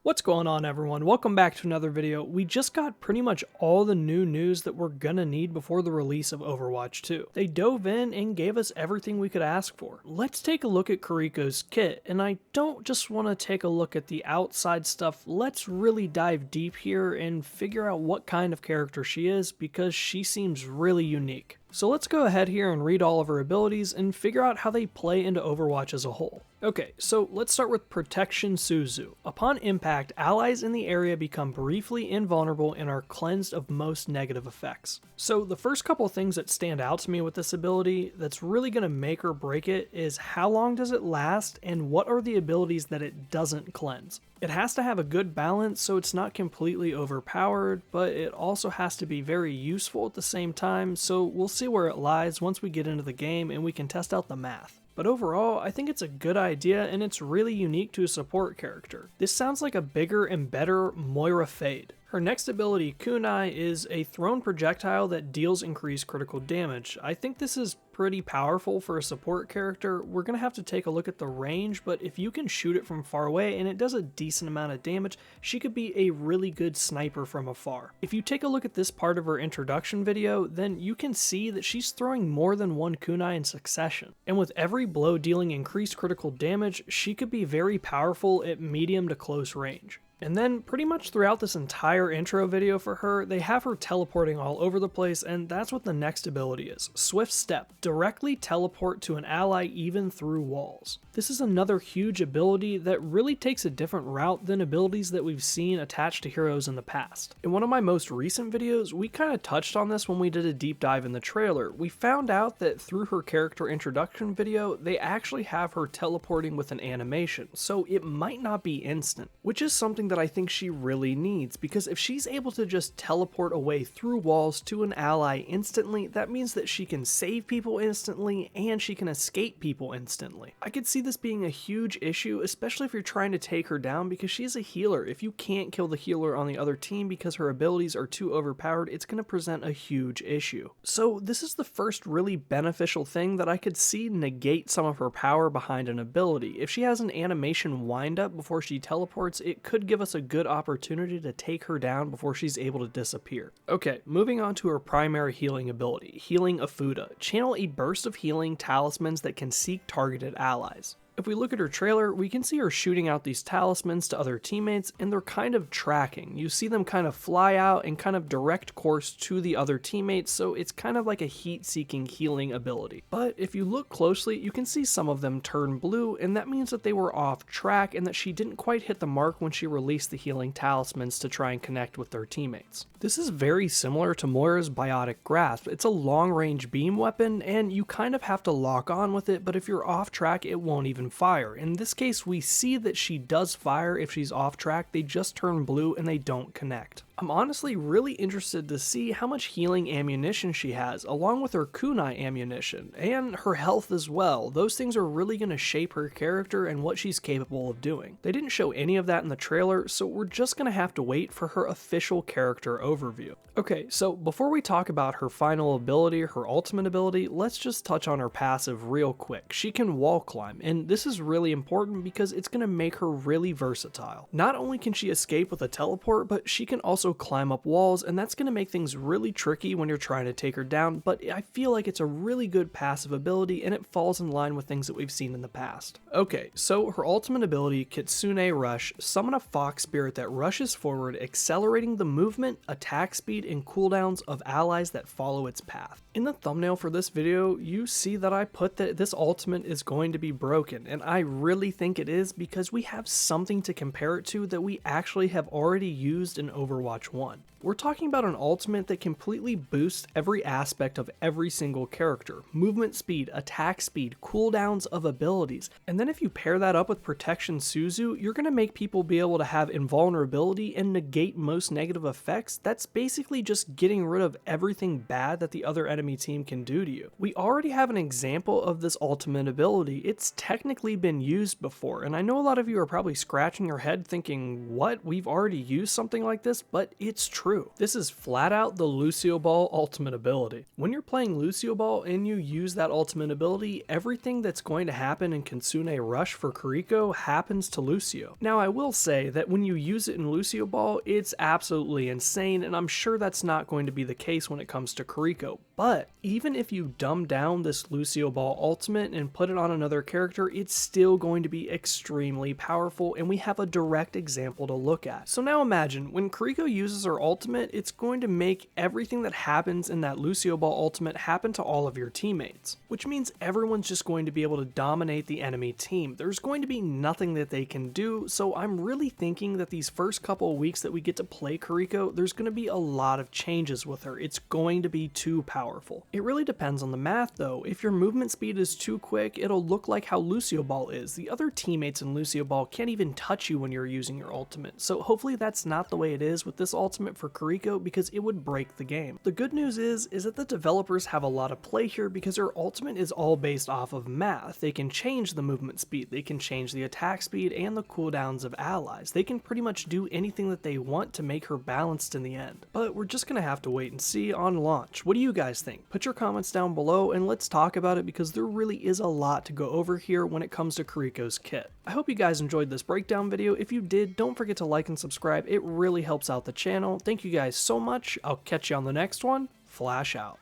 What's going on, everyone? Welcome back to another video. We just got pretty much all the new news that we're gonna need before the release of Overwatch 2. They dove in and gave us everything we could ask for. Let's take a look at Kiriko's kit, and I don't just want to take a look at the outside stuff. Let's really dive deep here and figure out what kind of character she is, because she seems really unique. So let's go ahead here and read all of her abilities and figure out how they play into Overwatch as a whole. Okay, so let's start with Protection Suzu. Upon impact, allies in the area become briefly invulnerable and are cleansed of most negative effects. So the first couple things that stand out to me with this ability that's really going to make or break it is how long does it last and what are the abilities that it doesn't cleanse. It has to have a good balance so it's not completely overpowered, but it also has to be very useful at the same time, so we'll see where it lies once we get into the game and we can test out the math. But overall, I think it's a good idea and it's really unique to a support character. This sounds like a bigger and better Moira Fade. Her next ability, Kunai, is a thrown projectile that deals increased critical damage. I think this is pretty powerful for a support character. We're going to have to take a look at the range, but if you can shoot it from far away and it does a decent amount of damage, she could be a really good sniper from afar. If you take a look at this part of her introduction video, then you can see that she's throwing more than one kunai in succession. And with every blow dealing increased critical damage, she could be very powerful at medium to close range. And then pretty much throughout this entire intro video for her, they have her teleporting all over the place, and that's what the next ability is. Swift Step. Directly teleport to an ally even through walls. This is another huge ability that really takes a different route than abilities that we've seen attached to heroes in the past. In one of my most recent videos, we kind of touched on this when we did a deep dive in the trailer. We found out that through her character introduction video, they actually have her teleporting with an animation, so it might not be instant, which is something that I think she really needs, because if she's able to just teleport away through walls to an ally instantly, that means that she can save people instantly and she can escape people instantly. I could see this being a huge issue, especially if you're trying to take her down, because she's a healer. If you can't kill the healer on the other team because her abilities are too overpowered, it's going to present a huge issue. So this is the first really beneficial thing that I could see negate some of her power behind an ability. If she has an animation wind up before she teleports, it could give us a good opportunity to take her down before she's able to disappear. Okay, moving on to her primary healing ability, Healing Afuda. Channel a burst of healing talismans that can seek targeted allies. If we look at her trailer, we can see her shooting out these talismans to other teammates, and they're kind of tracking. You see them kind of fly out and kind of direct course to the other teammates, so it's kind of like a heat-seeking healing ability. But if you look closely, you can see some of them turn blue, and that means that they were off track and that she didn't quite hit the mark when she released the healing talismans to try and connect with their teammates. This is very similar to Moira's Biotic Grasp. It's a long-range beam weapon, and you kind of have to lock on with it, but if you're off track, it won't even fire. In this case, we see that she does fire if she's off track, they just turn blue and they don't connect. I'm honestly really interested to see how much healing ammunition she has, along with her kunai ammunition, and her health as well. Those things are really going to shape her character and what she's capable of doing. They didn't show any of that in the trailer, so we're just going to have to wait for her official character overview. Okay, so before we talk about her final ability, her ultimate ability, let's just touch on her passive real quick. She can wall climb, and this is really important because it's going to make her really versatile. Not only can she escape with a teleport, but she can also climb up walls, and that's going to make things really tricky when you're trying to take her down, but I feel like it's a really good passive ability and it falls in line with things that we've seen in the past. Okay, so her ultimate ability, Kitsune Rush, summon a fox spirit that rushes forward, accelerating the movement, attack speed, and cooldowns of allies that follow its path. In the thumbnail for this video, you see that I put that this ultimate is going to be broken, and I really think it is because we have something to compare it to that we actually have already used in Overwatch 1. We're talking about an ultimate that completely boosts every aspect of every single character. Movement speed, attack speed, cooldowns of abilities. And then if you pair that up with Protection Suzu, you're going to make people be able to have invulnerability and negate most negative effects. That's basically just getting rid of everything bad that the other enemy team can do to you. We already have an example of this ultimate ability. It's technically been used before, and I know a lot of you are probably scratching your head thinking, what? We've already used something like this? But it's true. true. This is flat out the Lucio Ball ultimate ability. When you're playing Lucio Ball and you use that ultimate ability, everything that's going to happen in Kitsune Rush for Kiriko happens to Lucio. Now I will say that when you use it in Lucio Ball, it's absolutely insane, and I'm sure that's not going to be the case when it comes to Kiriko. But even if you dumb down this Lucio Ball ultimate and put it on another character, it's still going to be extremely powerful, and we have a direct example to look at. So now imagine, when Kiriko uses her ultimate, it's going to make everything that happens in that Lucio Ball ultimate happen to all of your teammates, which means everyone's just going to be able to dominate the enemy team. There's going to be nothing that they can do, so I'm really thinking that these first couple of weeks that we get to play Kiriko, there's going to be a lot of changes with her. It's going to be too powerful. It really depends on the math though. If your movement speed is too quick, it'll look like how Lucio Ball is. The other teammates in Lucio Ball can't even touch you when you're using your ultimate, so hopefully that's not the way it is with this ultimate for Kiriko, because it would break the game. The good news is that the developers have a lot of play here, because her ultimate is all based off of math. They can change the movement speed, they can change the attack speed and the cooldowns of allies. They can pretty much do anything that they want to make her balanced in the end. But we're just gonna have to wait and see on launch. What do you guys think? Put your comments down below and let's talk about it, because there really is a lot to go over here when it comes to Kiriko's kit. I hope you guys enjoyed this breakdown video. If you did, don't forget to like and subscribe. It really helps out the channel. Thank you guys so much. I'll catch you on the next one. Flash out.